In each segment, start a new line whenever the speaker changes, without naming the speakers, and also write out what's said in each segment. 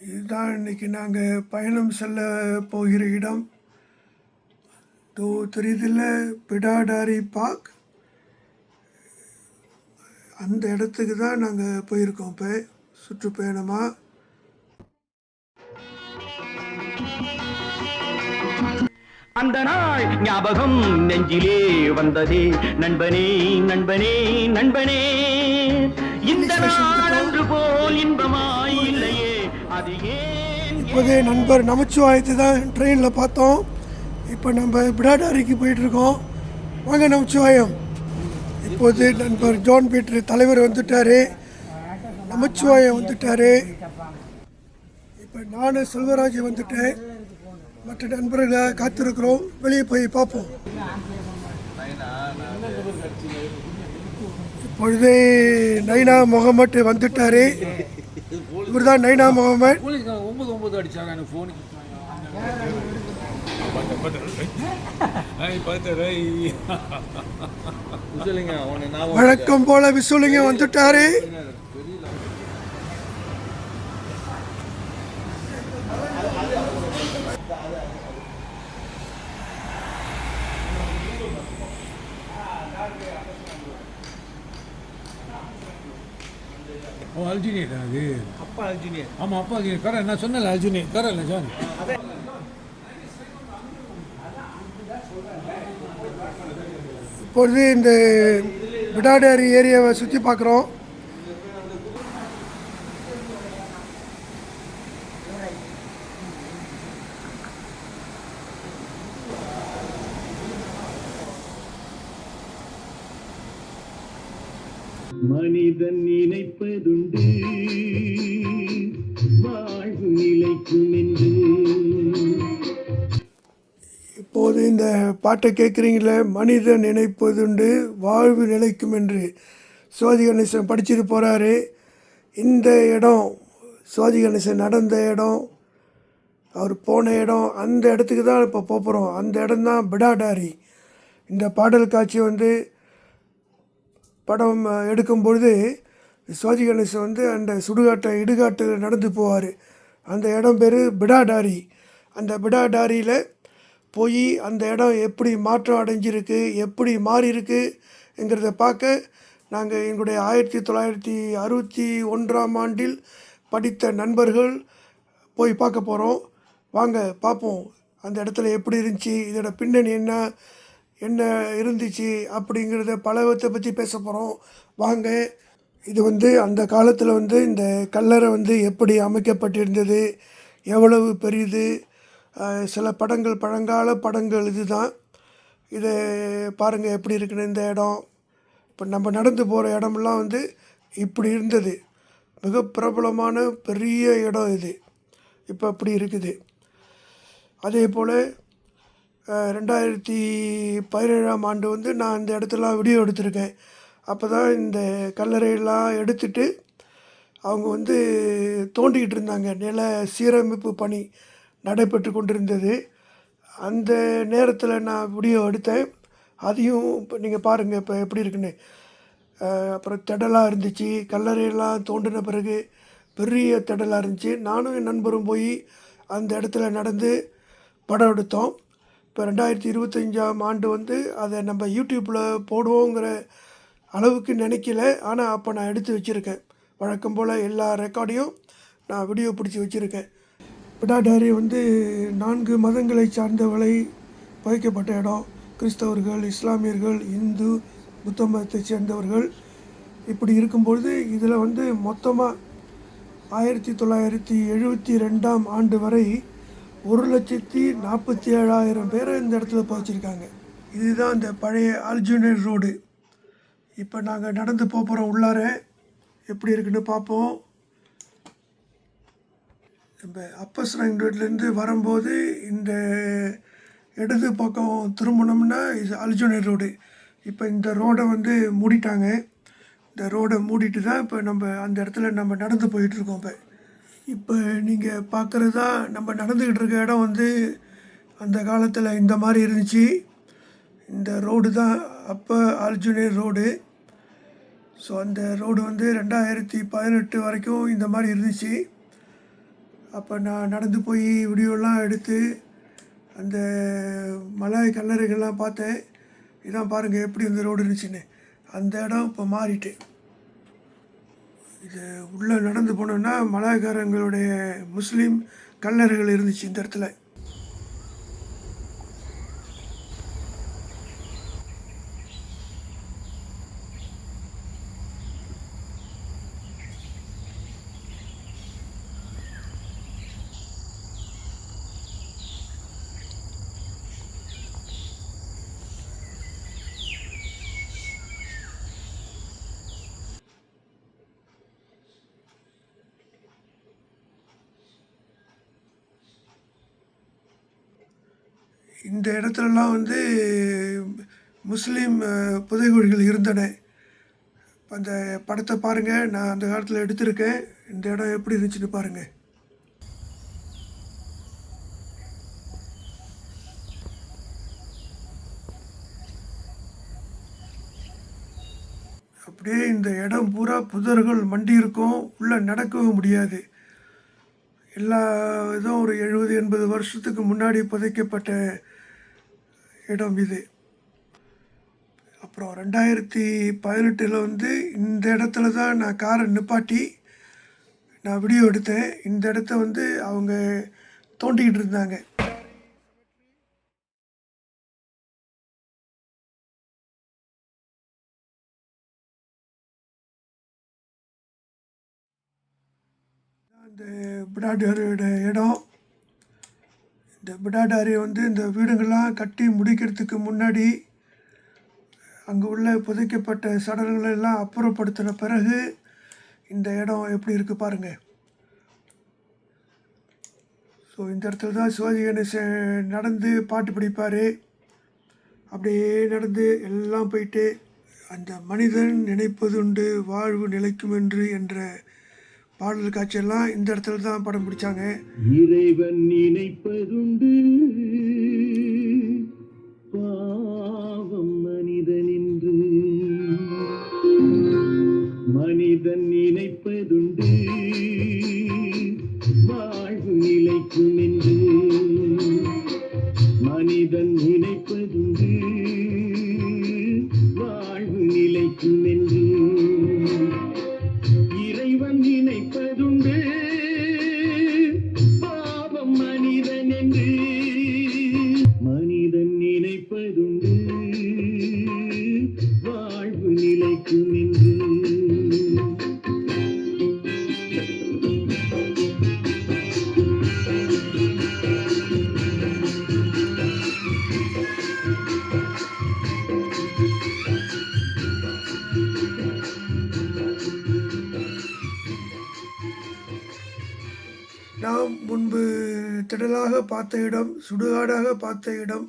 இதுதான் இன்றைக்கி நாங்கள் பயணம் செல்ல போகிற இடம். தெரியுதில்ல, பிடாடாரி பார்க். அந்த இடத்துக்கு தான் நாங்கள் போயிருக்கோம். இப்போ சுற்றுப்பயணமாக
அந்த நாள் ஞாபகம் நெஞ்சிலே வந்ததே, நண்பனே நண்பனே நண்பனே. இந்த நாள் அன்று போல் இன்பமாய் இல்லையே, அது ஏன்?
இப்போதே நண்பர் நமச்சிவாயத்தை தான் ட்ரெயினில் பார்த்தோம். இப்போ நம்ம பிடாடாரிக்கு போயிட்டுருக்கோம். வாங்க நமச்சிவாயம். இப்போது நண்பர் ஜான் பீட்டர் தலைவர் வந்துட்டார், நமச்சிவாயம் வந்துட்டார். இப்போ நானும் செல்வராஜ் வந்துட்டேன். மற்ற நண்பர்களை காத்திருக்கிறோம். வெளியே போய் பார்ப்போம். இப்பொழுதே நைனா முகமட் வந்துட்டாரு. இவர் தான் நைனா முகமட். வழக்கம் போல விசுலிங்க வந்துட்டாரு.
அல்ஜினியர் அது
அப்பா அல்ஜினியர்.
ஆமாம், அப்பா அல்ஜினியர். கரெக்ட், நான் சொன்னல அல்ஜினியர். Correct John.
இப்பொழுது இந்த பிடாடாரி ஏரியாவை சுற்றி பார்க்குறோம்.
மனிதன் நினைப்பதுண்டு வாழ்வு நிலைக்கும் என்று.
இப்போது இந்த பாட்டை கேட்குறீங்களே, மனிதன் நினைப்பதுண்டு வாழ்வு நிலைக்கும் என்று சிவாஜி கணேசன் படிச்சுட்டு போகிறாரு. இந்த இடம் சிவாஜி கணேசன் நடந்த இடம், அவர் போன இடம், அந்த இடத்துக்கு தான் இப்போ போகிறோம். அந்த இடம் தான் பிடாடாரி. இந்த பாடல் காட்சி வந்து படம் எடுக்கும் பொழுது சிவாஜி கணேசன் அந்த இடுகாட்டில் நடந்து போவார். அந்த இடம் பேர் பிடாடாரி. அந்த பிடாடாரியில் போய் அந்த இடம் எப்படி மாற்றம் அடைஞ்சிருக்கு, எப்படி மாறியிருக்குங்கிறத பார்க்க நாங்கள் எங்களுடைய 1961ஆம் ஆண்டில் படித்த நண்பர்கள் போய் பார்க்க போகிறோம். வாங்க பார்ப்போம் அந்த இடத்துல எப்படி இருந்துச்சு, இதோட பின்னணி என்ன இருந்துச்சு அப்படிங்கிறத பலவத்தை பற்றி பேச போகிறோம். வாங்க. இது அந்த காலத்தில் இந்த கல்லறை எப்படி அமைக்கப்பட்டிருந்தது, எவ்வளவு பெரியது, சில படங்கள், பழங்கால படங்கள். இதுதான். இதை பாருங்கள் எப்படி இருக்குன்னு இந்த இடம். இப்போ நம்ம நடந்து போகிற இடமெல்லாம் இப்படி இருந்தது. மிக பிரபலமான பெரிய இடம் இது. இப்போ அப்படி இருக்குது. அதே போல் 2017ஆம் ஆண்டு நான் இந்த இடத்துலாம் வீடியோ எடுத்திருக்கேன். அப்போ தான் இந்த கல்லறையெல்லாம் எடுத்துட்டு அவங்க தோண்டிக்கிட்டு இருந்தாங்க. நில சீரமைப்பு பணி நடைபெற்று கொண்டிருந்தது. அந்த நேரத்தில் நான் வீடியோ எடுத்தேன். அதையும் இப்போ நீங்கள் பாருங்கள் இப்போ எப்படி இருக்குன்னு. அப்புறம் திடலாக இருந்துச்சு. கல்லறையெல்லாம் தோண்டின பிறகு பெரிய திடலாக இருந்துச்சு. நானும் என் நண்பரும் போய் அந்த இடத்துல நடந்து படம் எடுத்தோம். இப்போ 2025ஆம் ஆண்டு அதை நம்ம யூடியூப்பில் போடுவோங்கிற அளவுக்கு நினைக்கல. ஆனால் அப்போ நான் எடுத்து வச்சுருக்கேன். வழக்கம் போல் எல்லா ரெக்கார்டையும் நான் வீடியோ பிடிச்சி வச்சுருக்கேன். பிடாடாரி 4 மதங்களை சார்ந்தவர்களை புதைக்கப்பட்ட இடம். கிறிஸ்தவர்கள், இஸ்லாமியர்கள், இந்து, புத்த மதத்தை சேர்ந்தவர்கள். இப்படி இருக்கும்பொழுது இதில் மொத்தமாக 1972ஆம் ஆண்டு வரை 1,47,000 பேரை இந்த இடத்துல புதைச்சிருக்காங்க. இதுதான் இந்த பழைய அல்ஜினியர் ரோடு. இப்போ நாங்கள் நடந்து போகிறோம். உள்ளார எப்படி இருக்குன்னு பார்ப்போம். நம்ம அப்பஸ்ராங் ரோட்லேருந்து வரும்போது இந்த இடது பக்கம் திரும்பணும்னா இது அல்ஜினியர் ரோடு. இப்போ இந்த ரோடை மூடிட்டாங்க. இந்த ரோடை மூடிட்டு தான் இப்போ நம்ம அந்த இடத்துல நம்ம நடந்து போயிட்டுருக்கோம். இப்போ நீங்கள் பார்க்குறது தான் நம்ம நடந்துக்கிட்டு இருக்க இடம். அந்த காலத்தில் இந்த மாதிரி இருந்துச்சு. இந்த ரோடு தான் அப்போ அல்ஜினியர் ரோடு. ஸோ அந்த ரோடு 2018 வரைக்கும் இந்த மாதிரி இருந்துச்சு. அப்போ நான் நடந்து போய் வீடியோலாம் எடுத்து அந்த மலை கல்லறைகள்லாம் பார்த்தேன். இதான் பாருங்கள் எப்படி இந்த ரோடு இருந்துச்சுன்னு. அந்த இடம் இப்போ மாறிட்டு இது உள்ளே நடந்து போனோன்னா மலாய்க்காரங்களுடைய முஸ்லீம் கல்லறைகள் இருந்துச்சு இந்த இடத்துல. இந்த இடத்துலலாம் வந்து முஸ்லீம் புதைகுழிகள் இருந்தன. அந்த படத்தை பாருங்கள், நான் அந்த காலத்தில் எடுத்திருக்கேன். இந்த இடம் எப்படி இருந்துச்சுன்னு பாருங்கள். அப்படியே இந்த இடம் பூரா புதர்கள் மண்டி இருக்கும், உள்ளே நடக்கவும் முடியாது. எல்லா இதுவும் ஒரு 70-80 வருஷத்துக்கு முன்னாடி புதைக்கப்பட்ட இடம் இது. அப்புறம் 2018 வந்து இந்த இடத்துல தான் நான் காரை நிப்பாட்டி நான் வீடியோ எடுத்தேன். இந்த இடத்த வந்து அவங்க தோண்டிக்கிட்டு இருந்தாங்க. இந்த பிடாடாரியோட இடம். இந்த பிடாடாரி வந்து இந்த வீடுங்கள்லாம் கட்டி முடிக்கிறதுக்கு முன்னாடி அங்கே உள்ள புதைக்கப்பட்ட சடல்களை எல்லாம் அப்புறப்படுத்தின பிறகு இந்த இடம் எப்படி இருக்குது பாருங்கள். ஸோ இந்த இடத்துல தான் சிவாஜி கணேசன் நடந்து பாட்டு பிடிப்பார். அப்படியே நடந்து எல்லாம் போயிட்டு அந்த மனிதன் நினைப்பதுண்டு வாழ்வு நிலைக்கும் என்று என்ற பாடல் காட்சியெல்லாம் இந்த இடத்துல தான் படம் பிடிச்சாங்க.
இறைவன் நினைப்பதுண்டு பாவம் மனிதன் என்று, மனிதன் நினைப்பதுண்டு வாழ்வு நிலைக்கும் என்று, மனிதன் நினைப்பதுண்டு வாழ்வு நிலைக்கும் என்று, இறைவன் நினைப்பதுண்டு பாவம் மனிதன் என்று, மனிதன் நினைப்பதுண்டு வாழ்வு நிலைக்கும் என்று.
நாம் முன்பு திடலாக பார்த்த இடம், சுடுகாடாக பார்த்த இடம்,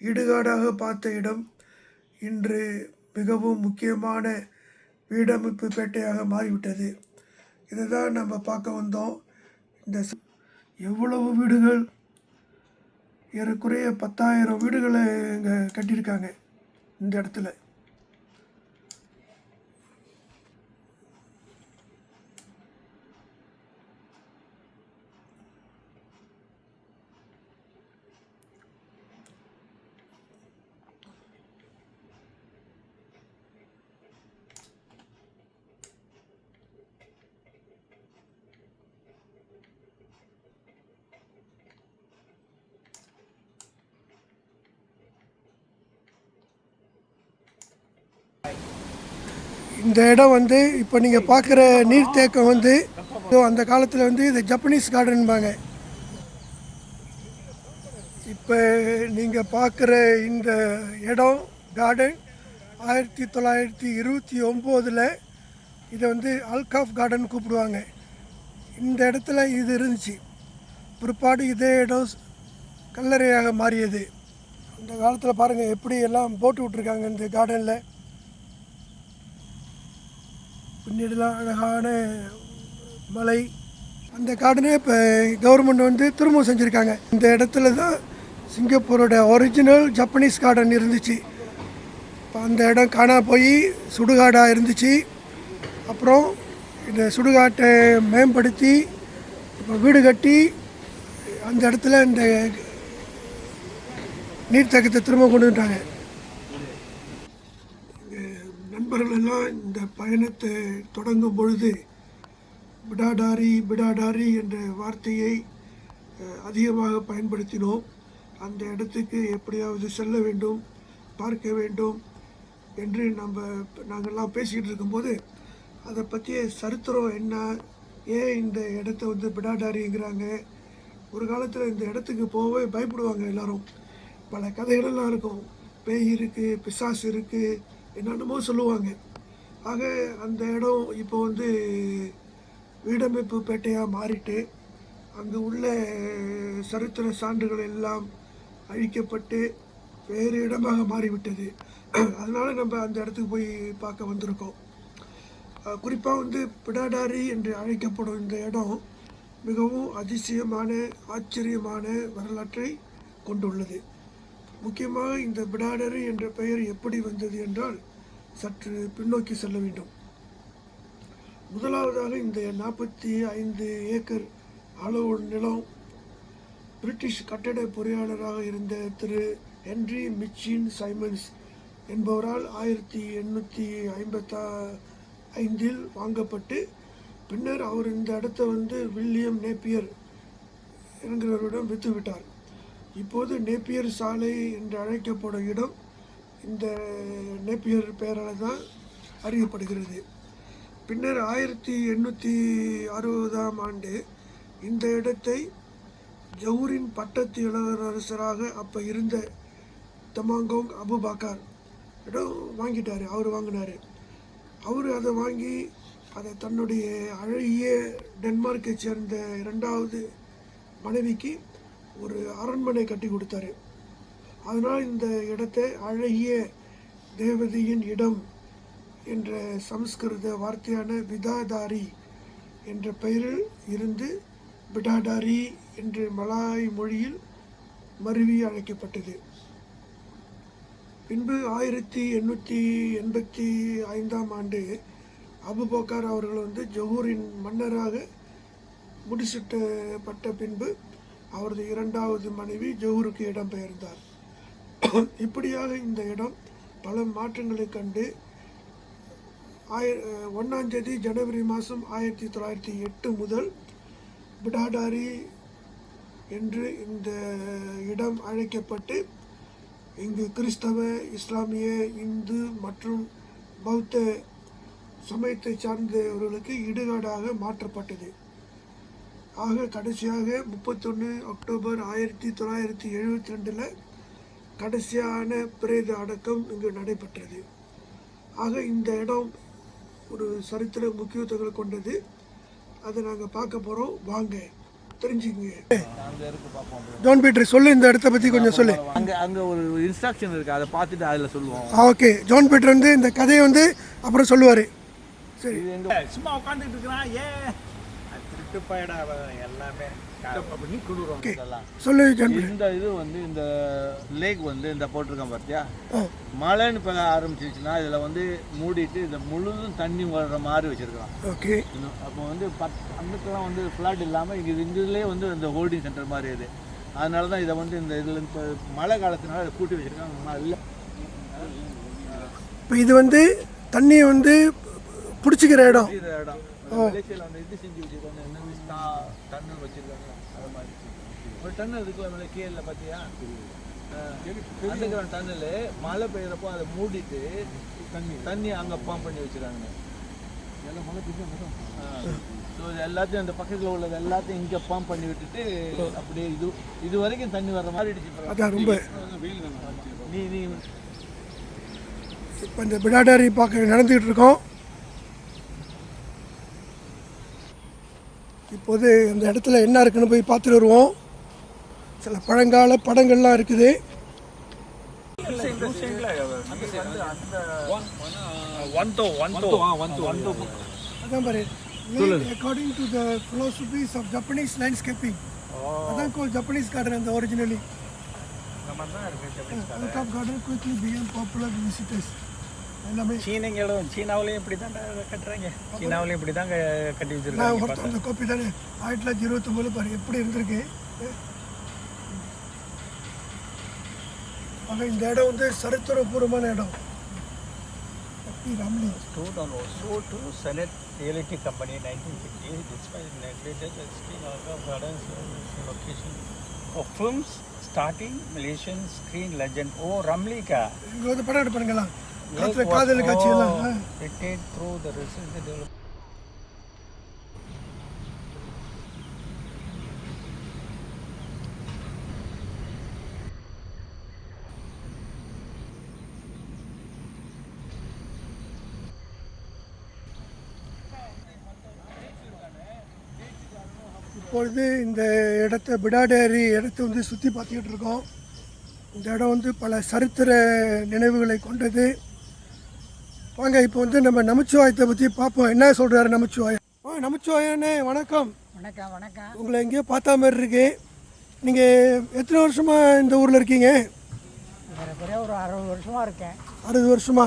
இடுகாடாக பார்த்த இடம் இன்று மிகவும் முக்கியமான வீடமைப்பு பேட்டையாக மாறிவிட்டது. இதை தான் நம்ம பார்க்க வந்தோம். இந்த எவ்வளவு வீடுகள், ஏறக்குறைய 10,000 வீடுகளை இங்கே கட்டியிருக்காங்க இந்த இடத்துல. இந்த இடம் வந்து இப்போ நீங்கள் பார்க்குற நீர்த்தேக்கம் வந்து அந்த காலத்தில் வந்து இது ஜப்பனீஸ் கார்டன்பாங்க. இப்போ நீங்கள் பார்க்குற இந்த இடம் கார்டன் 1929 இதை வந்து அல்காஃப் கார்டன் கூப்பிடுவாங்க. இந்த இடத்துல இது இருந்துச்சு. பிற்பாடு இதே இடம் கல்லறையாக மாறியது. அந்த காலத்தில் பாருங்கள் எப்படி எல்லாம் போட்டு விட்ருக்காங்க இந்த கார்டனில். பின்னாடிலாம் அழகான மலை. அந்த கார்டனே இப்போ கவர்மெண்ட் வந்து திரும்ப செஞ்சுருக்காங்க. இந்த இடத்துல தான் சிங்கப்பூரோட ஒரிஜினல் ஜப்பனீஸ் கார்டன் இருந்துச்சு. இப்போ அந்த இடம் காணா போய் சுடுகாடாக இருந்துச்சு. அப்புறம் இந்த சுடுகாட்டை மேம்படுத்தி இப்போ வீடு கட்டி அந்த இடத்துல இந்த நீர்த்தேக்கத்தை திரும்ப கொண்டு வந்துட்டாங்க. நண்பர்கள் எல்லாம் இந்த பயணத்தை தொடங்கும் பொழுது பிடாடாரி பிடாடாரி என்ற வார்த்தையை அதிகமாக பயன்படுத்தினோம். அந்த இடத்துக்கு எப்படியாவது செல்ல வேண்டும், பார்க்க வேண்டும் என்று நாங்கள்லாம் பேசிக்கிட்டு இருக்கும்போது அதை பற்றிய சரித்திரம் என்ன, ஏன் இந்த இடத்த வந்து பிடாடாரிங்கிறாங்க. ஒரு காலத்தில் இந்த இடத்துக்கு போகவே பயப்படுவாங்க எல்லாரும். பல கதைகளெல்லாம் இருக்கும், பேய் இருக்குது, பிசாசு இருக்குது, என்னென்னமோ சொல்லுவாங்க. ஆக அந்த இடம் இப்போ வந்து வீடமைப்பு பேட்டையாக மாறிட்டு அங்கே உள்ள சரித்திர சான்றுகள் எல்லாம் அழிக்கப்பட்டு வேறு இடமாக மாறிவிட்டது. அதனால் நம்ம அந்த இடத்துக்கு போய் பார்க்க வந்திருக்கோம். குறிப்பாக வந்து பிடாடாரி என்று அழைக்கப்படும் இந்த இடம் மிகவும் அதிசயமான ஆச்சரியமான வரலாற்றை கொண்டுள்ளது. முக்கியமாக இந்த பிடாடாரி என்ற பெயர் எப்படி வந்தது என்றால் சற்று பின்னோக்கி செல்ல வேண்டும். முதலாவதாக இந்த 45 ஏக்கர் அளவு நிலம் பிரிட்டிஷ் கட்டட பொறியாளராக இருந்த திரு ஹென்றி மிச்சின் சைமன்ஸ் என்பவரால் 1855 வாங்கப்பட்டு பின்னர் அவர் இந்த இடத்த வந்து வில்லியம் நேப்பியர் என்கிறவரிடம் விற்றுவிட்டார். இப்போது நேப்பியர் சாலை என்று அழைக்கப்படும் இடம் இந்த நேப்பியர் பெயரால் தான் அறியப்படுகிறது. பின்னர் 1860ஆம் ஆண்டு இந்த இடத்தை ஜவுரின் பட்டத்து இளவரசராக அப்போ இருந்த தமாங்கோங் அபுபக்கர் இடம் வாங்கிட்டார். அவர் வாங்கினார். அவர் அதை வாங்கி அதை தன்னுடைய அழகிய டென்மார்க்கை சேர்ந்த 2வது மனைவிக்கு ஒரு அரண்மனை கட்டி கொடுத்தாரு. அதனால் இந்த இடத்தை அழகிய தேவதையின் இடம் என்ற சமஸ்கிருத வார்த்தையான விதாதாரி என்ற பெயரில் இருந்து பிடாடாரி என்று மலாய் மொழியில் மருவி அழைக்கப்பட்டது. பின்பு 1885ஆம் ஆண்டு அபுபக்கர் அவர்கள் வந்து ஜொஹூரின் மன்னராக முடிசூட்டப்பட்ட பின்பு அவரது 2வது மனைவி ஜொஹூருக்கு இடம்பெயர்ந்தார். இப்படியாக இந்த இடம் பல மாற்றங்களை கண்டு 1ஆம் தேதி ஜனவரி மாதம் 1908 முதல் பிடாடாரி என்று இந்த இடம் அழைக்கப்பட்டு இங்கு கிறிஸ்தவ, இஸ்லாமிய, இந்து மற்றும் பௌத்த சமயத்தை சார்ந்தவர்களுக்கு இடுகாடாக மாற்றப்பட்டது. ஆக கடைசியாக 31 அக்டோபர் 1972 கடைசியான பிரேத அடக்கம் இங்கு நடைபெற்றது. ஆக இந்த இடம் ஒரு சரித்திர முக்கியத்துவங்களை கொண்டது. அதை நாங்கள் பார்க்க போகிறோம், வாங்க தெரிஞ்சுக்கங்க. ஜான் பீட்டர் சொல்லு, இந்த இடத்த பற்றி கொஞ்சம் சொல்லு.
அங்கே ஒரு இன்ஸ்ட்ரக்ஷன் இருக்குது, அதை பார்த்துட்டு அதில் சொல்லுவோம்.
ஓகே, ஜான் பீட்டர் வந்து இந்த கதையை வந்து அப்புறம் சொல்லுவார். சரி,
சும்மா உட்காந்துட்டு இருக்கிறான், ஏன் திருட்டு போயிடா எல்லாமே
சொல்லு ஜான் பீட்டர்.
இந்த இது வந்து இந்த லேக் வந்து இந்த போட்டிருக்கேன் பார்த்தியா, மழைன்னு இப்போ ஆரம்பிச்சிருச்சுன்னா இதில் வந்து மூடிட்டு இந்த முழுதும் தண்ணி வர்ற மாதிரி வச்சுருக்கலாம்.
ஓகே,
அப்போ வந்து அன்னைக்கெல்லாம் வந்து ஃப்ளாட் இல்லாமல் இங்கே இதுலேயே வந்து இந்த ஹோல்டிங் சென்டர் மாதிரி இது. அதனால தான் இதை வந்து இந்த இதில் இப்போ மழை காலத்தினால இதை கூட்டி வச்சுருக்காங்க. இல்லை
இப்போ இது வந்து தண்ணியை வந்து பிடிச்சிக்கிற இடம்.
மலேசியாவில் வந்து இது செஞ்சு வச்சுருக்காங்க, என்ன டன்னல் வச்சுருக்காங்க. அது மாதிரி ஒரு டன்னல் இருக்குல்ல கீழே பார்த்தியா, அண்டர்கிரவுண்ட் டன்னலு. மழை பெய்யறப்போ அதை மூடிட்டு தண்ணி அங்கே பம்ப் பண்ணி வச்சுருக்காங்க. ஸோ இது எல்லாத்தையும் அந்த பக்கத்தில் உள்ளது எல்லாத்தையும் இங்கே பம்ப் பண்ணி விட்டுட்டு அப்படியே இது வரைக்கும் தண்ணி வர்ற மாதிரி இடிச்சு.
ரொம்ப
நீ
இப்போ இந்த பிடாடாரி பார்க்க நடந்துக்கிட்டு இருக்கோம். இப்போது அந்த இடத்துல என்ன இருக்குன்னு போய் பார்த்துட்டு வருவோம். சில பழங்கால படங்கள்லாம் இருக்குது. அதான் பாரு, according to the philosophies of Japanese landscaping. அதான் called Japanese garden and originally. The top garden quickly became popular with visitors. எல்லாமே.
சீனாவிலையும் இப்படி தான் கட்டுறாங்க. சீனாவிலையும் இப்படி தான் கட்டி
நான்
வச்சிருக்காங்க.
ஒருத்தர் அந்த கோப்பி தானே 1929 பாரு எப்படி இருந்திருக்கு. ஆக இந்த இடம் வந்து சரித்திரபூர்வமான இடம். Ramli
Stood on Oslo to Senate Realty Company 1950. Despite neglected the screen of gardens location of films starting Malaysian screen legend Ramlika.
இங்கே வந்து படம் எடுப்பானுங்களா காற்றுல காதல் காட்சியெல்லாம்.
Retained through the research development.
இப்பொழுது இந்த இடத்த பிடாடேரி இடத்த வந்து சுற்றி பார்த்துக்கிட்டு இருக்கோம். இந்த இடம் வந்து பல சரித்திர நினைவுகளை கொண்டது. வாங்க இப்போ வந்து நம்ம நமச்சிவாயத்தை பற்றி பார்ப்போம். என்ன சொல்கிறாரு நமச்சிவாயம்? நமச்சிவாயண்ணே வணக்கம்.
வணக்கம் வணக்கம்.
உங்களை எங்கேயோ பார்த்தா மாதிரி இருக்கு. நீங்கள் எத்தனை வருஷமாக இந்த ஊரில் இருக்கீங்க?
ஏறக்குறைய ஒரு 60 வருஷமாக இருக்கேன்.
60 வருஷமா?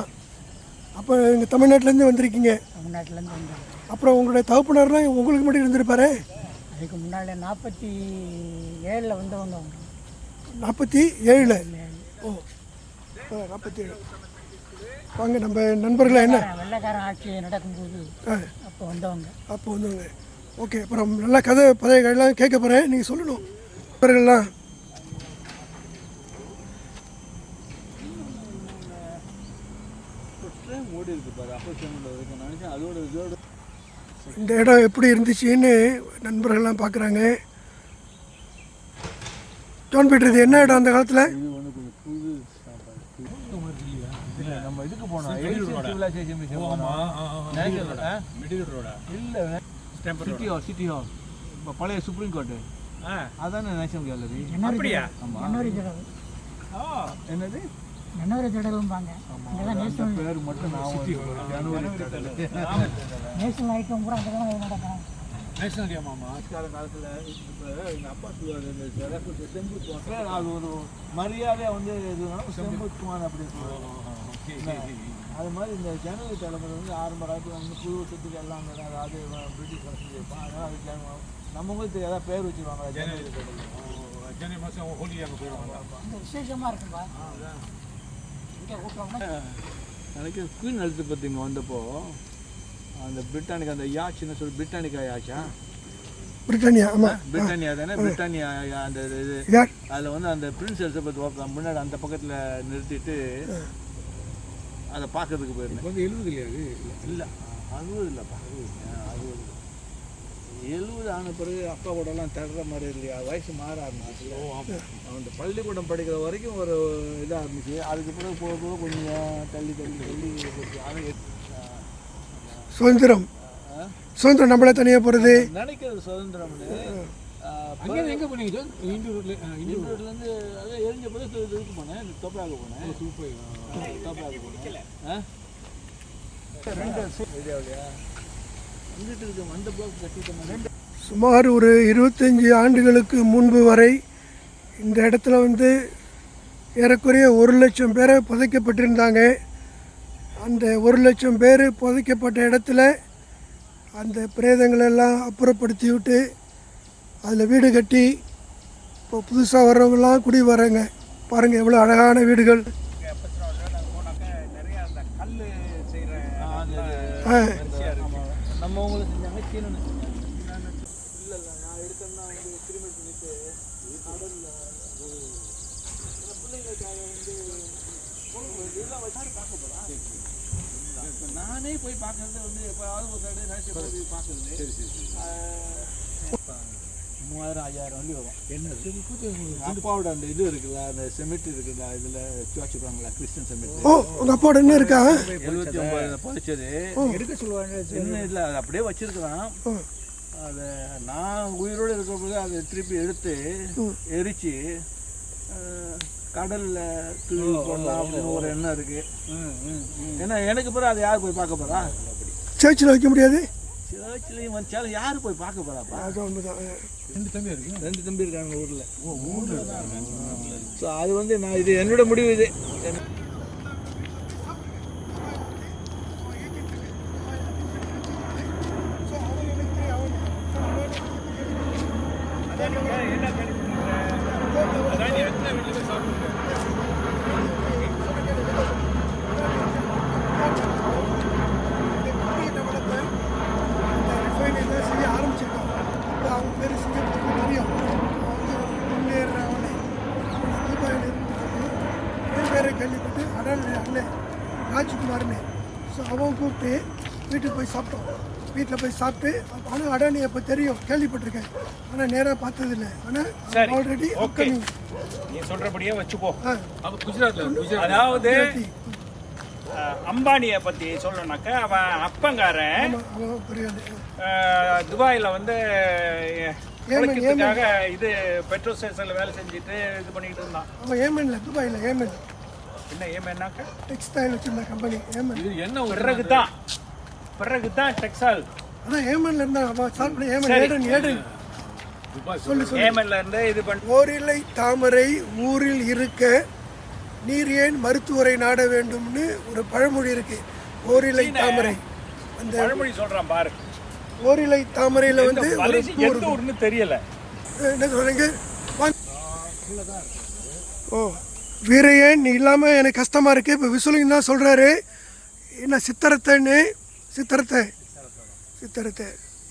அப்போ இங்கே தமிழ்நாட்டிலேருந்து வந்திருக்கீங்க.
தமிழ்நாட்டிலேருந்து வந்தேன்.
அப்புறம் உங்களுடைய தகப்பனார்லாம் உங்களுக்கு மட்டும் இருந்திருப்பாரு?
அதுக்கு முன்னாடி 47 வந்தவங்க.
47? ஓ 47. வாங்க நம்ம நண்பர்களாக என்ன
வெள்ளைக்காரன் ஆட்சி நடக்கும்போது அப்போ வந்தவங்க.
ஓகே, அப்புறம் நல்லா கதை பதைகள்லாம் கேட்க போகிறேன், நீங்கள் சொல்லணும் நண்பர்கள்லாம்.
ஓடி இருக்கு பாரு, அப்போ நினைச்சேன் அதோட இதோட.
இந்த இடம் எப்படி இருந்துச்சுன்னு நண்பர்கள்லாம் பார்க்குறாங்க. ஜான் பீட்டர், இது என்ன இடம் அந்த காலத்தில்?
இது வந்து கொஞ்சம் புது இல்லை, நம்ம இதுக்கு போனோம் சிவிலைசேஷன் இல்லை சிட்டி ஹால் இப்போ பழைய சுப்ரீம் கோர்ட்டு அதானே நேஷனல் கேலரி.
அப்படியா?
என்னது
ஜனவரி திடலும்பாங்க.
பேர் மட்டும்
நேஷனல் ஐட்டம் பூரா அங்கே தான் நடக்கும்.
நேஷனல் கேமாமா
காலத்தில் இப்போ எங்கள் அப்பா சொல்லுவார், இந்த செம்புத்துவான் அது ஒரு மரியாதையாக வந்து எதுனாலும் செம்புத்துவான் அப்படின்னு சொல்லுவாங்க. அது மாதிரி இந்த ஜனவரி தலைமுறை வந்து ஆரம்ப காலத்தில் வந்து புது வருஷத்துக்கு எல்லாம் அதாவது பிரிட்டிஷ் அரசு வைப்பான். அதனால் அது நம்மங்களுக்கு ஏதாவது பேர் வச்சுருவாங்க ஜனவரி தலைமுறை.
ஜனவரி மாதம் ஹோலி அங்கே போயிடுவாங்க.
விசேஷமாக இருக்கும்பா. இங்கே கூட்டுறோம்னா
எனக்கு குயின் எலிசபெத் இங்கே வந்தப்போ அந்த பிரிட்டானிக்கா அந்த யாச்சுன்னு சொல்லி பிரிட்டானிக்கா யாச்சா
பிரிட்டானியா? ஆமாம்,
பிரிட்டானியா தானே. பிரிட்டானியா அந்த இது அதில் வந்து அந்த பிரின்ஸ் எலிசபெத் முன்னாடி அந்த பக்கத்தில் நிறுத்திட்டு அதை பார்க்கறதுக்கு போயிருந்தேன்.
வந்து 70 இல்லையா?
இல்லை 60 இல்லைப்பா, 70 ஆன பிறகு அப்பாவோடலாம் தடுற மாதிரி இல்லையா, வயசு மாற ஆரம்பிச்சு. அவன் பள்ளிக்கூடம் படிக்கிற வரைக்கும் ஒரு இதாக இருந்துச்சு. அதுக்கு பிறகு போக போக கொஞ்சம் தள்ளி
சுதந்திரம் நம்மளே தனியாக போகிறது
நினைக்கிறது சுதந்திரம்.
எங்கே போனீங்க?
இண்டூர்லேருந்து அதே எரிஞ்ச பிறகு இதுக்கு போனேன், தோப்பாக போனேன். தோப்பாக போனேன். 2 ஐடியாவிலையா வந்துட்டு இருக்கு. வந்த பிளாக் கட்டிட்டோம்.
சுமார் ஒரு 25 ஆண்டுகளுக்கு முன்பு வரை இந்த இடத்துல வந்து ஏறக்குறைய 1 லட்சம் பேரை புதைக்கப்பட்டிருந்தாங்க. அந்த 1 லட்சம் பேர் புதைக்கப்பட்ட இடத்துல அந்த பிரேதங்களெல்லாம் அப்புறப்படுத்தி விட்டு அதில் வீடு கட்டி இப்போ புதுசாக வர்றவங்களாம் குடி வராங்க. பாருங்கள் எவ்வளோ அழகான வீடுகள்.
நிறைய அந்த கல் செய்கிற
நம்ம உங்களுக்கு செஞ்சாங்க கீழே இல்லை நான் எடுக்கணும்னா வந்து கிரிமினல் பண்ணிட்டு கடலில் பிள்ளைங்களுக்காக வந்து இதெல்லாம் வச்சு பார்க்க போகிறேன். நானே போய் பார்க்கறது வந்து எப்போயாவது ஒரு தடவை நினச்சி போய் பார்க்குறது 3000-5000 வண்டி வரும். என்ன அப்பாவோட அந்த இது இருக்குல்ல, அந்த செமெட்ரி இருக்குல்ல, இதில் வச்சுருக்காங்களா கிறிஸ்டின் செமெட்ரி.
ஓ, உங்கள் அப்பாவோட என்ன இருக்கா?
79 பதிச்சது
எடுக்க சொல்லுவாங்க.
இன்னும் இல்லை, அது அப்படியே வச்சிருக்கிறான். அதை நான் உயிரோடு இருக்கிறபோது அதை திருப்பி எடுத்து எரித்து கடலில் தூவி போடலாம் அப்படின்னு ஒரு எண்ணம் இருக்குது. ஏன்னா எனக்கு பிறகு அதை யார் போய் பார்க்க போகிறா?
சர்ச்சில் வைக்க முடியாது.
சர்ச்லேயும் வச்சாலும் யார் போய் பார்க்க போகிறாப்பா?
அது ஒன்று தான்.
2 தம்பி இருக்காங்க ஊரில். ஸோ அது வந்து நான் இது என்னோட முடிவு. இது
என்ன அதான் எத்தனை வீட்டில் சாப்பிட்டு
செய்ய ஆரம்பிச்சிருக்கோம். அப்போ அவங்க பேர் சிங்கப்பூருக்கு தெரியும். அவங்க முன்னேறவனே தீபாவளி என் பேரை கேள்விப்பட்டு அண்ணன் ராஜ்குமார்னு. ஸோ அவன் கூப்பிட்டு வீட்டுக்கு போய் சாப்பிட்டோம். வீட்டில் போய் சாப்பிட்டு, ஆனால் அடானி இப்போ தெரியும், கேள்விப்பட்டிருக்கேன், ஆனால் நேராக பார்த்ததில்லை. ஆனால் ஆல்ரெடி அப்கமிங்.
நீ சொல்றபடியே வச்சுக்கோ.
குஜராத்ல
அதாவது அம்பானியை பத்தி சொல்லணும்னாக்கா அவன் அப்பங்காரன்
அவன் பெரிய
துபாயில வந்து உழைக்கிறதுக்காக இது பெட்ரோல் ஸ்டேஷன்ல வேலை செஞ்சுட்டு இது பண்ணிட்டு இருந்தான்.
அவன் ஏமன்ல, துபாயில் ஏமன்.
என்ன ஏமன்னாக்கா
டெக்ஸ்டைல் வச்சிருந்த கம்பெனி ஏமன்.
என்ன
பிறகுதான் டெக்ஸ்டைல்.
அதான் ஏமன்ல இருந்தான் அவன். சாப்பிட ஏமன் ஏடன் சொல்லு சொல்லு.
ஏமன்ல இருந்து இது பண்ணி
ஓரிலை தாமரை ஊரில் இருக்க நீர் ஏன் மருத்துவரை நாட வேண்டும்னு ஒரு பழமொழி இருக்கு. ஓரிலை தாமரை, அந்த
பழமொழி சொல்றான் பாரு.
ஓரிலை தாமரையில வந்து ஒரு பூ
எந்த ஊர்னு தெரியல.
என்ன சொல்றீங்க? ஓ வீரையன் இல்லாமல் எனக்கு கஷ்டமாக இருக்குது. இப்போ விசுலிங் தான் சொல்கிறாரு. என்ன சித்திரத்தைன்னு? சித்திரத்தை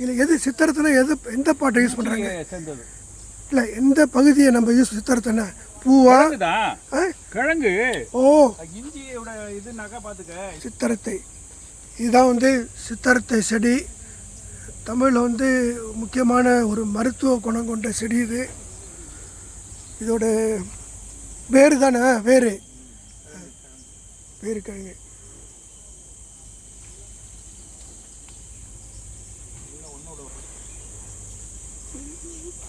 இல்லை, எது சித்திரத்தைனா எந்த பாட்டை யூஸ் பண்ணுறாங்க? இல்லை, எந்த பகுதியை நம்ம யூஸ் சித்திரத்தைன்னா? பூவா?
கிழங்கு.
ஓ
இஞ்சியோட இது நகை பார்த்துக்க.
சித்திரத்தை, இதுதான் வந்து சித்திரத்தை செடி. தமிழில் வந்து முக்கியமான ஒரு மருத்துவ குணம் கொண்ட செடி இது. இதோட வேறு தானே? வேறு கிழங்கு.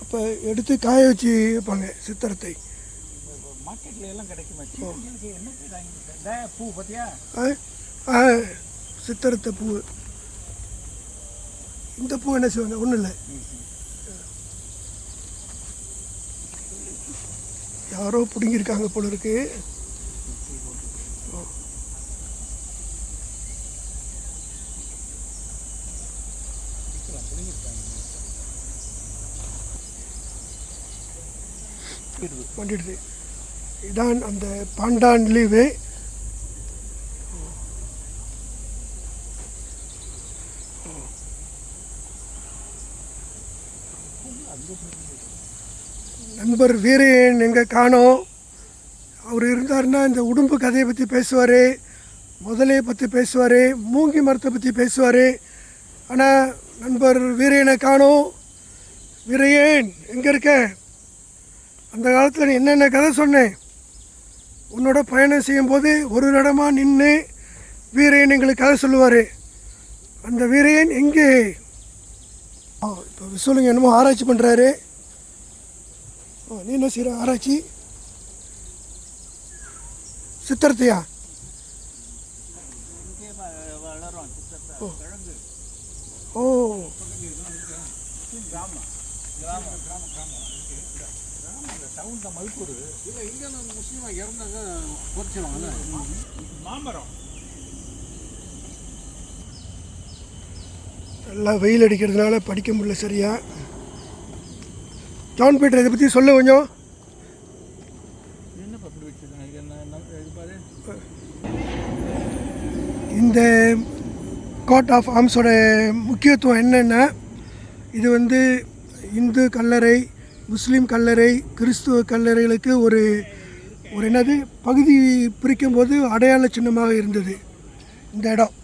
அப்போ எடுத்து காய வச்சு வைப்பாங்க சித்திரத்தை.
மார்க்கெட்ல எல்லாம் கிடைக்குமா? பூ பார்த்தியா?
சித்திரத்தை பூ. இந்த பூ என்ன செய்வாங்க? ஒன்றும் இல்லை, யாரோ பிடுங்கியிருக்காங்க போல இருக்கு. பண்ணிடுது. இதான் அந்த பாண்டான் லீவு. நண்பர் வீரையன் எங்கே காணோம். அவர் இருந்தாருன்னா இந்த உடும்பு கதையை பற்றி பேசுவார், முதலையை பற்றி பேசுவார், மூங்கி மரத்தை பற்றி பேசுவார். ஆனால் நண்பர் வீரையனை காணோம். வீரையன் எங்கே இருக்க? அந்த காலத்தில் நீ என்னென்ன கதை சொன்னேன்? உன்னோட பயணம் செய்யும்போது ஒரு இடமா நின்று வீரையன் எங்களுக்கு கதை சொல்லுவார். அந்த வீரையன் எங்கே? இப்போ விசுவலிங்க என்னமோ ஆராய்ச்சி பண்ணுறாரு. நீ என்ன செய்கிற ஆராய்ச்சி? சித்திரத்தையா? ஓ நல்லா வெயில் அடிக்கிறதுனால படிக்க முடியல சரியா. ஜான் பீட்டர் இதை பற்றி சொல்ல கொஞ்சம். இந்த கோட் ஆஃப் ஆர்ம்ஸோட முக்கியத்துவம் என்னென்னா, இது வந்து இந்து கல்லறை, முஸ்லீம் கல்லறை, கிறிஸ்துவ கல்லறைகளுக்கு ஒரு என்னது பகுதி பிரிக்கும்போது அடையாள சின்னமாக இருந்தது. இந்த இடம்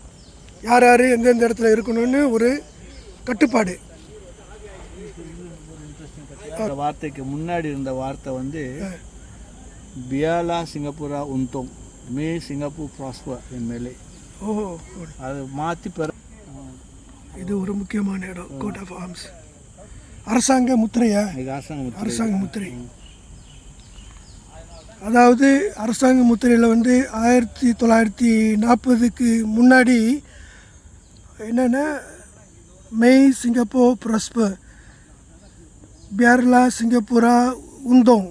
யார் யார் எந்தெந்த இடத்துல இருக்கணும்னு ஒரு கட்டுப்பாடு.
இந்த வார்த்தைக்கு முன்னாடி இருந்த வார்த்தை வந்து பியாலா சிங்கப்பூரா உந்தோம் மே சிங்கப்பூர் ப்ராஸ்பர் எம்எல்ஏ.
ஓ
அது மாற்றி பெற.
இது ஒரு முக்கியமான இடம். கோட் ஆஃப் ஆர்ம்ஸ் அரசாங்க முத்திரையா? அரசாங்க முத்திரை. அதாவது அரசாங்க முத்திரையில் வந்து 1940க்கு முன்னாடி என்னென்னா மெய் சிங்கப்பூர் ப்ராஸ்பர், பியார்லா சிங்கப்பூரா உந்தோங்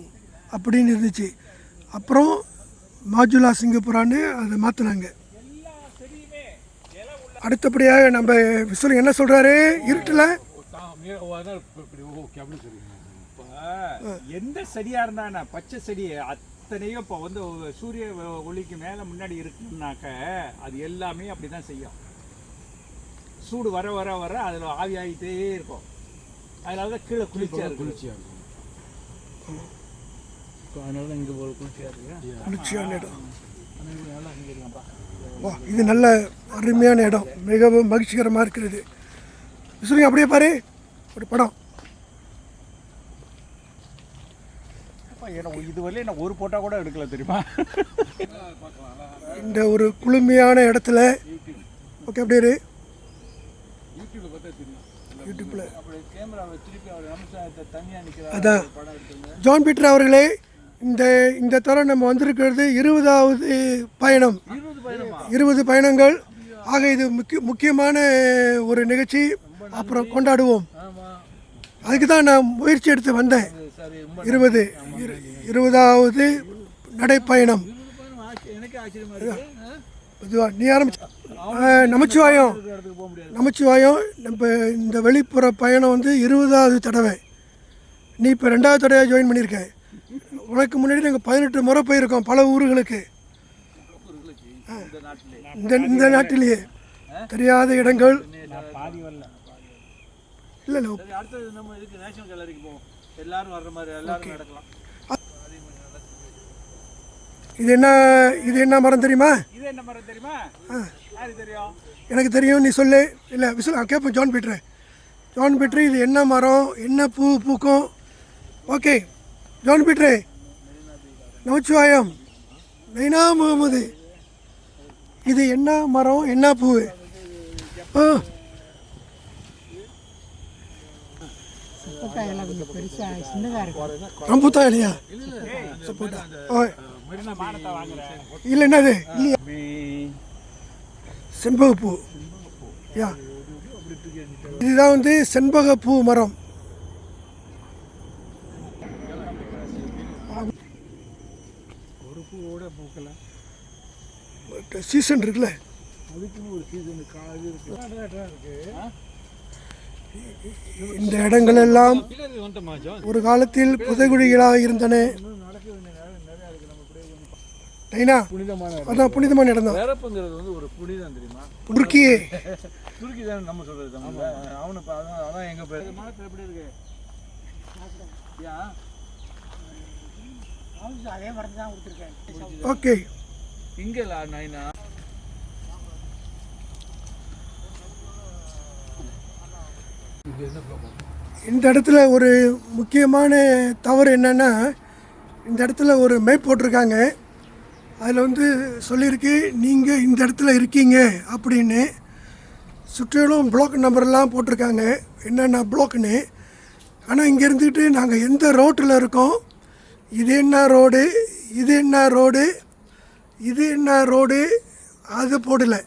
அப்படின்னு இருந்துச்சு. அப்புறம் மாஜுலா சிங்கப்பூரான்னு அதை மாற்றினாங்க. அடுத்தபடியாக நம்ம விசுவல் என்ன சொல்கிறாரு? இருட்டில்
இப்போ எந்த செடியா இருந்தா பச்சை செடி அத்தனையும் இப்போ வந்து சூரிய ஒளிக்கு மேலே முன்னாடி இருக்குன்னாக்க அது எல்லாமே அப்படி தான் செய்யும். சூடு வர வர வர அதில் ஆவி ஆகிட்டே இருக்கும். அதனால தான் கீழே குளிர்ச்சியாக இருக்கும். அதனால தான் இங்கே போல் குளிர்ச்சியாக இருக்கு.
குளிர்ச்சியான இடம். வா, இது நல்ல அருமையான இடம், மிகவும் மகிழ்ச்சிகரமாக இருக்கிறது. சொல்லுங்க, அப்படியே பாரு ஒரு படம்.
இதுவரையிலும் நான் ஒரு போட்டோ கூட எடுக்கல தெரியுமா.
இந்த ஒரு குளுமையான இடத்துல ஓகே அப்படியே இரு.
யூடியூப்ல பார்த்தா தெரியும்.
யூடியூப்ல
அப்படி கேமராவை திருப்பி அவர் நமஸ்காரத்தை தனியாக நிற்கிற
அதான்
படம் எடுத்துங்க.
ஜான் பீட்டர் அவர்களே, இந்த தரம் நம்ம வந்திருக்கிறது 20வது பயணம். 20 பயணங்கள் ஆக இது முக்கியமான ஒரு நிகழ்ச்சி. அப்புறம் கொண்டாடுவோம். அதுக்கு தான் நான் முயற்சி எடுத்து வந்தேன். 20வது நடைப்பயணம்.
எனக்கு ஆச்சரியமா இருக்கு.
பொதுவாக நீ ஆரம்பிச்சு நமச்சிவாயம். நம்ம இந்த வெளிப்புற பயணம் வந்து 20வது தடவை. நீ இப்போ 2வது தடவை ஜாயின் பண்ணியிருக்க. உனக்கு முன்னாடி நாங்கள் 18 முறை போயிருக்கோம் பல ஊர்களுக்கு. இந்த நாட்டிலேயே தெரியாத இடங்கள் இல்லை.
அடுத்தது நம்ம இதுக்கு நேஷனல் கேலரிக்கு போவோம். எல்லாரும் வர்ற மாதிரி எல்லாரும் நடக்கலாம்.
இது என்ன மரம் தெரியுமா?
இது என்ன மரம் தெரியுமா? யாரு தெரியும்?
எனக்கு தெரியும், நீ சொல்லு. இல்லை விசில் கேட்போம். ஜான் பீட்டர் இது என்ன மரம், என்ன பூ பூக்கும்? ஓகே ஜான் பீட்டரே, நமச்சிவாயம், நைனா முகமது, இது என்ன மரம், என்ன பூ?
சப்போட்டாயெல்லாம் கொஞ்சம் பெருசாக சின்னதாக இருக்கும்.
ரம்புத்தா இல்லையா? சப்போட்டா இல்லை, என்னது இல்லையா? செண்பகப்பூ. யா, இதுதான் வந்து செண்பகப்பூ மரம்.
ஒரு பூவோட பூக்கல.
சீசன் இருக்குல்ல,
அதுக்குன்னு ஒரு சீசன் காது இருக்கு.
இந்த இடங்கள் எல்லாம் ஒரு காலத்தில் புதைகுழிகளாக இருந்தன. அதான் புனிதமான இடம் தான்.
வேறப்புங்கிறது வந்து ஒரு புனிதம் தெரியுமா?
துருக்கி
தானே நம்ம சொல்றது தமிழ்ல. அவனை அதான் எங்க பேர். மனத்தில் எப்படி இருக்கு?
அதே மரத்து தான் கொடுத்துருக்கேன்.
ஓகே,
இங்கே நைனா
இந்த இடத்துல ஒரு முக்கியமான தவறு என்னென்னா, இந்த இடத்துல ஒரு மேப் போட்டிருக்காங்க. அதில் வந்து சொல்லியிருக்கு நீங்கள் இந்த இடத்துல இருக்கீங்க அப்படின்னு. சுற்றிலும் பிளாக் நம்பர்லாம் போட்டிருக்காங்க, என்னென்ன பிளாக்னு. ஆனால் இங்கே இருந்துக்கிட்டு நாங்கள் எந்த ரோட்டில் இருக்கோம், இது என்ன ரோடு, இது என்ன ரோடு, இது என்ன ரோடு, அது போடலை.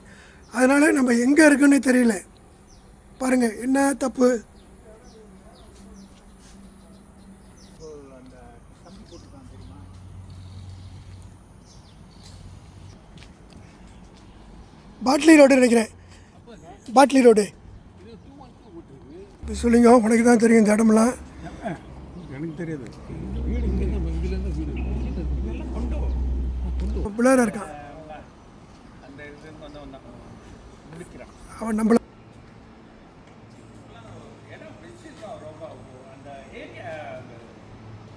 அதனால் நம்ம எங்கே இருக்குன்னு தெரியல. பாருங்கள் என்ன தப்பு. பாட்லி ரோடு நினைக்கிறேன். பாட்லி ரோடு. இப்போ சொல்லுங்க, உனக்கு தான் தெரியும் இந்த இடமெல்லாம்.
எனக்கு தெரியாது.
பிள்ளையாரா இருக்கான் அவன் நம்மள.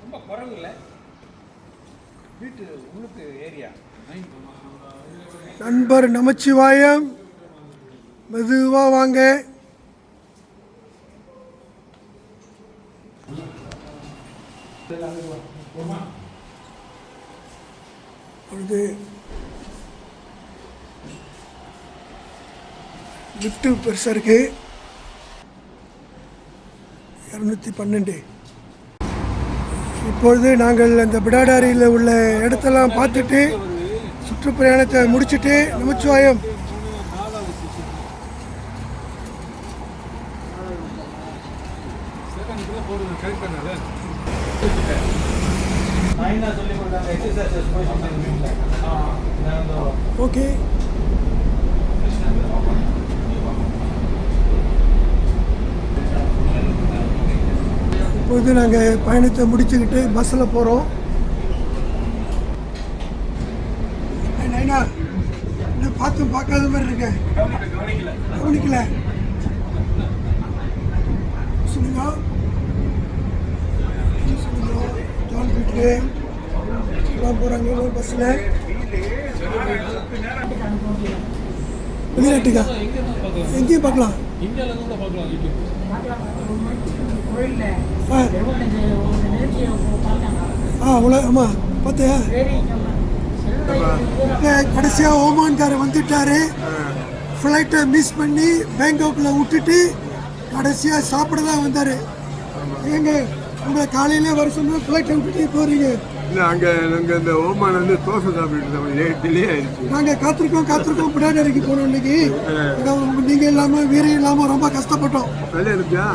ரொம்ப குறைவு இல்லை வீட்டு உள்ளுக்கு ஏரியா.
நண்பர் நமச்சிவாயம், மெதுவாக வாங்க. பொழுது லிஃப்ட்டு பெருசாக இருக்குது. 212. இப்பொழுது நாங்கள் அந்த பிடாடாரியில் உள்ள இடத்தெல்லாம் பார்த்துட்டு சுற்றுப்பிரயாணத்தை முடிச்சுட்டு நமச்சிவாயம் ஓகே. இப்பொழுது நாங்கள் பயணத்தை முடிச்சுக்கிட்டு பஸ்ஸில் போகிறோம். நைனா என்ன பார்க்காத மாதிரி இருக்கேன். கவனிக்கல சொல்லுங்க. ஜான் பீட்ரு எல்லாம் போகிறாங்க பஸ்ஸில். வெளிநாட்டுக்கா? எங்கேயும் பார்க்கலாம். அவ்வளோ ஆமாம் பார்த்தியா? கடைசியாக ஓமான்காரர் வந்துட்டாரு. ஃப்ளைட்டை மிஸ் பண்ணி பேங்காக்கில் விட்டுட்டு கடைசியாக சாப்பிட தான் வந்தார். ஏங்க உங்களை காலையிலே வர சொன்னால் ஃப்ளைட்டை விட்டுட்டு போகிறீங்க?
இல்லை, அங்கே நாங்கள் இந்த ஓமான் வந்து தோசை சாப்பிட்டு டிலே ஆயிடுச்சு.
நாங்கள் காத்திருக்கோம் பின்னாடி இறக்கி போனோம். இன்னைக்கு நீங்கள் இல்லாமல் வீரம் இல்லாமல் ரொம்ப கஷ்டப்பட்டோம்.
வேலையா இருந்துச்சா?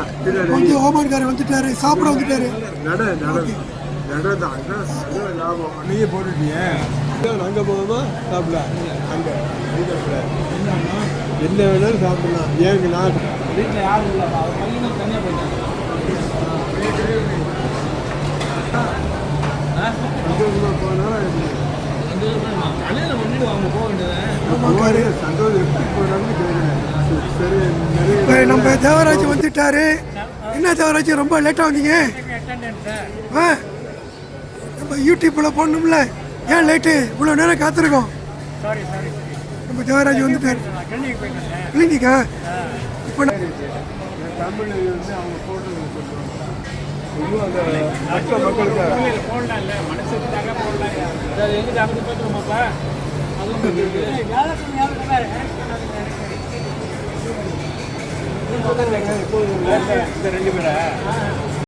வந்து ஓமான்காரர் வந்துட்டாரு, சாப்பிட வந்துட்டாரு.
நட தான் லாபம். நீங்கள் போட்டுட்டீங்க. அங்கே போகாமல் சாப்பிடலாம். அங்கே என்ன வேணாலும் சாப்பிடலாம். ஏங்க நான்
வீட்டில் யாரும் இல்லை, அவர் பையனும் தனியாக போயிட்டாங்க.
சந்தோஷமாக போனால்
அலையில் பண்ணிட்டு அவங்க போக வேண்டியது.
சந்தோஷம் எப்படி போகிறாங்கன்னு கேட்குறேன். சரி,
இப்போ நம்ம தேவராஜ் வந்துட்டாரு. என்ன தேவராஜ் ரொம்ப லேட்டாக வந்தீங்க? ஆ நம்ம யூடியூப்பில் போடணும்ல, ஏன் லேட்டு? இவ்வளோ நேரம் காத்திருக்கோம். நம்ம தேவராஜ் வந்துட்டார். கிளினிக்கா? இப்போ
தமிழ் வந்து அவங்க போடுறது சொல்லுவாங்க. இன்னும் அந்த மற்ற மக்களுக்காக
எங்கிட்ட அங்கே போய்க்கிறோமாப்பா? அதுவும் இந்த 2 பேரா